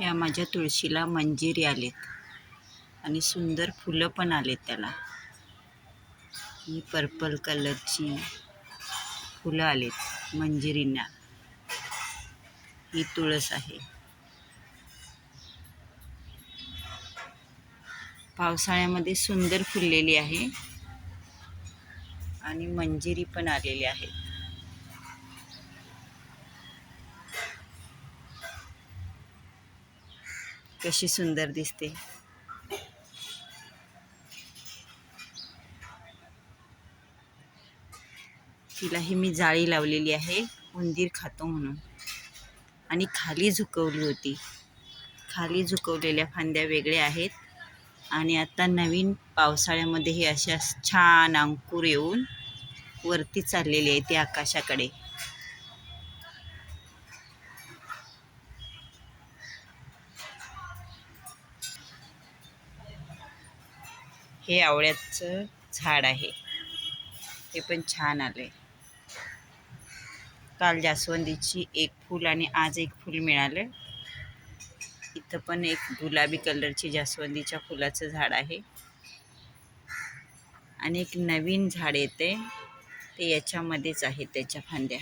या माझ्या तुळशीला मंजिरी आलेत आणि सुंदर फुलं पण आलेत त्याला. ही पर्पल कलरची फुलं आलेत मंजिरींना. ही तुळस आहे. पावसाळ्यामध्ये सुंदर फुललेली आहे आणि मंजिरी पण आलेली आहे. कशी सुंदर दिसते. तिलाही मी जाळी लावलेली आहे, उंदीर खातो म्हणून. आणि खाली झुकवली होती. खाली झुकवलेल्या फांद्या वेगळ्या आहेत आणि आता नवीन पावसाळ्यामध्ये हे अशा छान अंकुर येऊन वरती चाललेले आहे ते आकाशाकडे. हे आवळ्याचं झाड आहे. हे पण छान आले. काल जास्वंदीची एक फूल आणि आज एक फूल मिळालं. इथं पण एक गुलाबी कलरची जास्वंदीच्या फुलाचं झाड आहे आणि एक नवीन झाड येते ते याच्यामध्येच आहे. त्याच्या फांद्या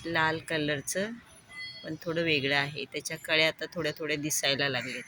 लाल कलरचं पण थोडं वेगळं आहे. त्याच्या कळ्या आता थोड्या थोड्या दिसायला लागलेत.